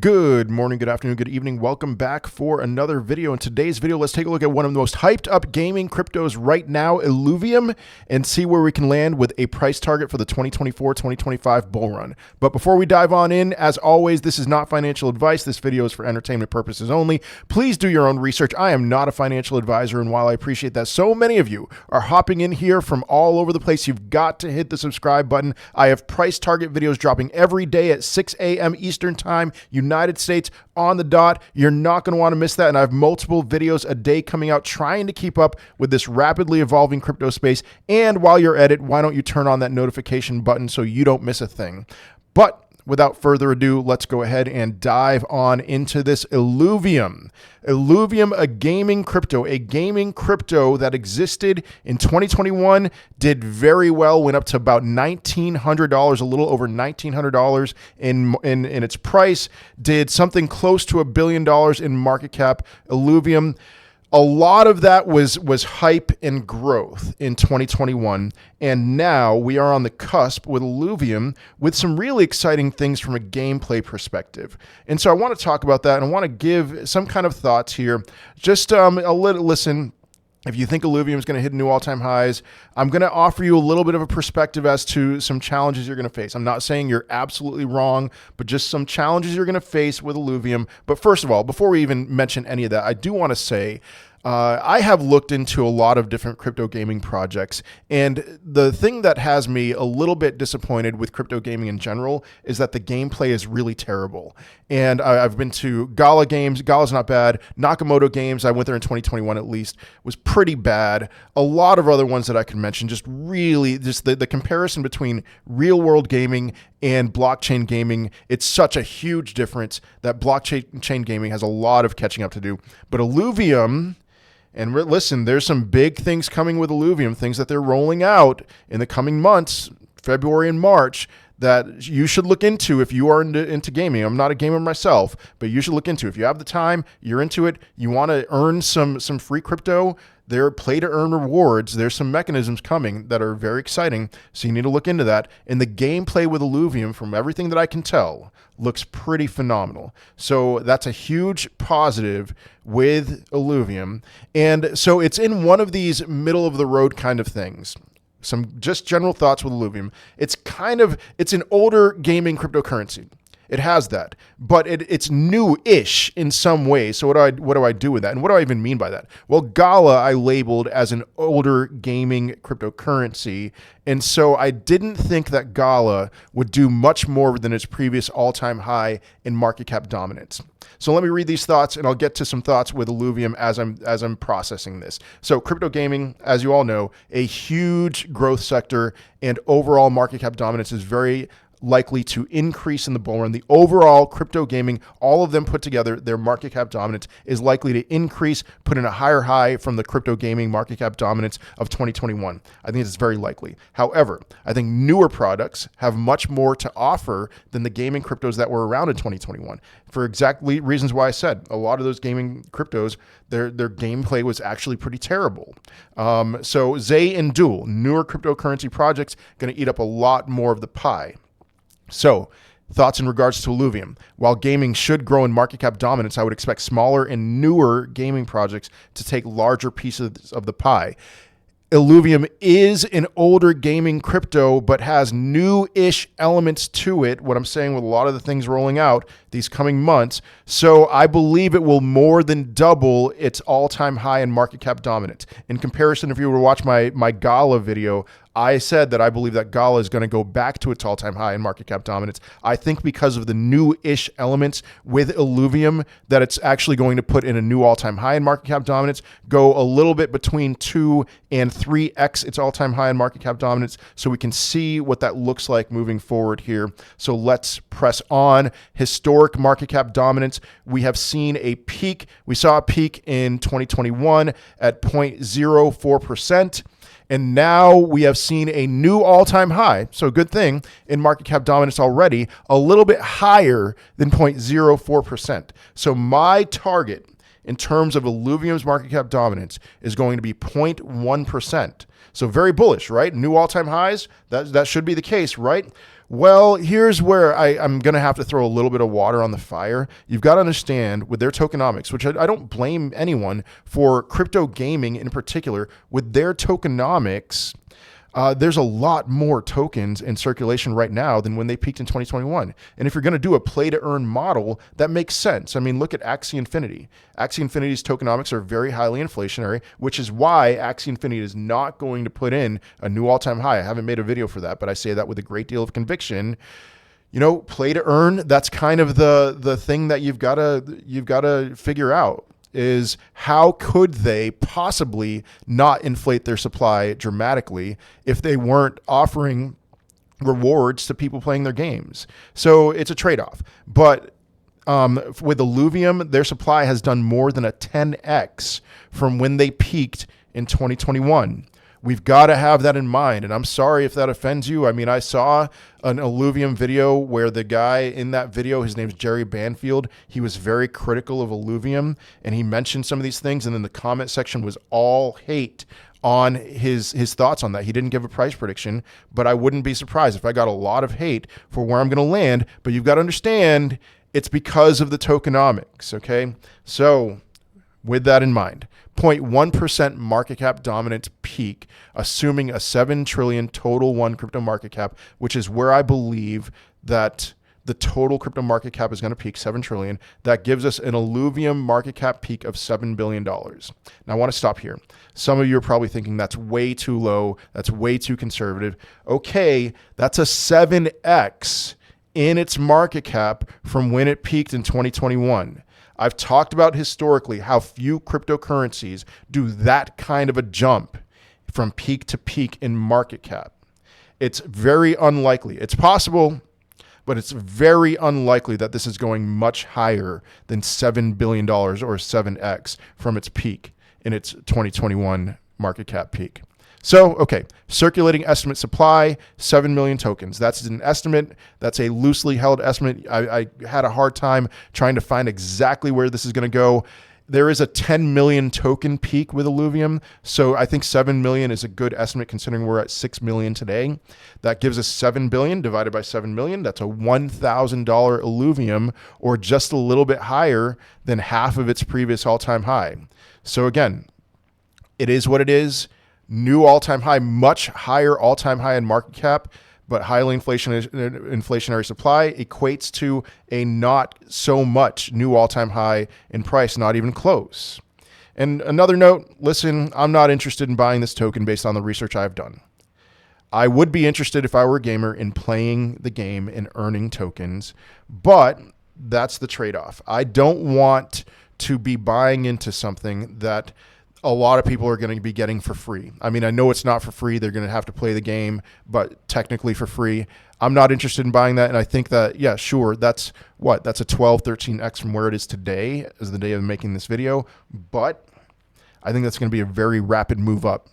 Good morning, good afternoon, good evening. Welcome back for another video. In today's video, let's take a look at one of the most hyped up gaming cryptos right now, Illuvium, and see where we can land with a price target for the 2024-2025 bull run. But before we dive on in, as always, this is not financial advice. This video is for entertainment purposes only. Please do your own research. I am not a financial advisor, and while I appreciate that so many of you are hopping in here from all over the place, you've got to hit the subscribe button. I have price target videos dropping every day at 6 a.m. Eastern Time, United States, on the dot. You're not going to want to miss that. And I have multiple videos a day coming out trying to keep up with this rapidly evolving crypto space. And while you're at it, why don't you turn on that notification button so you don't miss a thing? But without further ado, let's go ahead and dive on into this Illuvium. Illuvium, a gaming crypto that existed in 2021, did very well, went up to about $1,900, a little over $1,900 in its price, did something close to $1 billion in market cap. Illuvium, a lot of that was hype and growth in 2021, and now we are on the cusp with Illuvium with some really exciting things from a gameplay perspective. And so I want to talk about that, and I want to give some kind of thoughts here. Just listen. If you think Illuvium is going to hit new all-time highs, I'm going to offer you a little bit of a perspective as to some challenges you're going to face. I'm not saying you're absolutely wrong, but just some challenges you're going to face with Illuvium. But first of all, before we even mention any of that, I do want to say I have looked into a lot of different crypto gaming projects, and the thing that has me a little bit disappointed with crypto gaming in general is that the gameplay is really terrible. And I've been to Gala games. Gala's not bad. Nakamoto games, I went there in 2021 at least, was pretty bad. A lot of other ones that I can mention, just the comparison between real world gaming and blockchain gaming, it's such a huge difference that blockchain gaming has a lot of catching up to do. But Illuvium, and listen, there's some big things coming with Illuvium, things that they're rolling out in the coming months, February and March, that you should look into if you are into gaming. I'm not a gamer myself, but you should look into. If you have the time, you're into it, you want to earn some free crypto, there are play-to-earn rewards. There's some mechanisms coming that are very exciting, so you need to look into that. And the gameplay with Illuvium, from everything that I can tell, looks pretty phenomenal. So that's a huge positive with Illuvium. And so it's in one of these middle-of-the-road kind of things. Some just general thoughts with Illuvium. It's an older gaming cryptocurrency. It has that, but it's new-ish in some way. So what do I do with that? And what do I even mean by that? Well, Gala I labeled as an older gaming cryptocurrency, and so I didn't think that Gala would do much more than its previous all-time high in market cap dominance. So let me read these thoughts, and I'll get to some thoughts with Illuvium as I'm processing this. So crypto gaming, as you all know, a huge growth sector, and overall market cap dominance is very likely to increase in the bull run. The overall crypto gaming, all of them put together, their market cap dominance is likely to increase, put in a higher high from the crypto gaming market cap dominance of 2021. I think it's very likely. However, I think newer products have much more to offer than the gaming cryptos that were around in 2021. For exactly reasons why I said, a lot of those gaming cryptos, their gameplay was actually pretty terrible. So Zay and Dual, newer cryptocurrency projects, going to eat up a lot more of the pie. So, thoughts in regards to Illuvium. While gaming should grow in market cap dominance, I would expect smaller and newer gaming projects to take larger pieces of the pie. Illuvium is an older gaming crypto, but has new-ish elements to it, what I'm saying with a lot of the things rolling out these coming months. So I believe it will more than double its all-time high in market cap dominance. In comparison, if you were to watch my Gala video, I said that I believe that Gala is going to go back to its all-time high in market cap dominance. I think because of the new-ish elements with Illuvium, that it's actually going to put in a new all-time high in market cap dominance, go a little bit between 2 and 3x its all-time high in market cap dominance, so we can see what that looks like moving forward here. So let's press on. Historic market cap dominance. We have seen a peak. We saw a peak in 2021 at 0.04%. And now we have seen a new all-time high, so good thing, in market cap dominance already, a little bit higher than 0.04%. So my target in terms of Illuvium's market cap dominance is going to be 0.1%. So very bullish, right? New all-time highs, that should be the case, right? Well, here's where I'm going to have to throw a little bit of water on the fire. You've got to understand with their tokenomics, which I don't blame anyone for crypto gaming in particular, with their tokenomics, there's a lot more tokens in circulation right now than when they peaked in 2021. And if you're going to do a play to earn model, that makes sense. I mean, look at Axie Infinity. Axie Infinity's tokenomics are very highly inflationary, which is why Axie Infinity is not going to put in a new all-time high. I haven't made a video for that, but I say that with a great deal of conviction. You know, play to earn, that's kind of the thing that you've got to figure out. Is how could they possibly not inflate their supply dramatically if they weren't offering rewards to people playing their games? So it's a trade-off. But with Illuvium, their supply has done more than a 10x from when they peaked in 2021. We've got to have that in mind. And I'm sorry if that offends you. I mean, I saw an Illuvium video where the guy in that video, his name's Jerry Banfield, he was very critical of Illuvium and he mentioned some of these things. And then the comment section was all hate on his thoughts on that. He didn't give a price prediction, but I wouldn't be surprised if I got a lot of hate for where I'm going to land. But you've got to understand it's because of the tokenomics, okay? So with that in mind, 0.1% market cap dominance peak, assuming a 7 trillion total one crypto market cap, which is where I believe that the total crypto market cap is going to peak 7 trillion. That gives us an Illuvium market cap peak of $7 billion. Now I want to stop here. Some of you are probably thinking that's way too low. That's way too conservative. Okay, that's a 7x in its market cap from when it peaked in 2021. I've talked about historically how few cryptocurrencies do that kind of a jump from peak to peak in market cap. It's very unlikely. It's possible, but it's very unlikely that this is going much higher than $7 billion or 7x from its peak in its 2021 market cap peak. So, okay, circulating estimate supply, 7 million tokens. That's an estimate. That's a loosely held estimate. I had a hard time trying to find exactly where this is going to go. There is a 10 million token peak with Illuvium. So I think 7 million is a good estimate considering we're at 6 million today. That gives us 7 billion divided by 7 million. That's a $1,000 Illuvium, or just a little bit higher than half of its previous all-time high. So again, it is what it is. New all-time high, much higher all-time high in market cap, but highly inflationary supply equates to a not so much new all-time high in price, not even close. And another note, listen, I'm not interested in buying this token based on the research I've done. I would be interested if I were a gamer in playing the game and earning tokens, but that's the trade-off. I don't want to be buying into something that a lot of people are going to be getting for free. I mean, I know it's not for free. They're going to have to play the game, but technically for free. I'm not interested in buying that. And I think that, yeah, sure, that's what? That's a 12, 13x from where it is today as the day of making this video. But I think that's going to be a very rapid move up.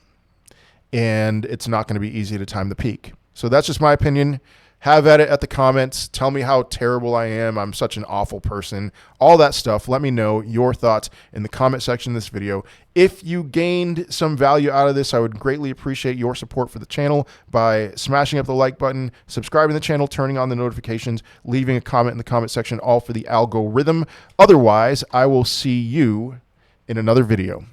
And it's not going to be easy to time the peak. So that's just my opinion. Have at it at the comments. Tell me how terrible I am. I'm such an awful person. All that stuff. Let me know your thoughts in the comment section of this video. If you gained some value out of this, I would greatly appreciate your support for the channel by smashing up the like button, subscribing to the channel, turning on the notifications, leaving a comment in the comment section, all for the algorithm. Otherwise, I will see you in another video.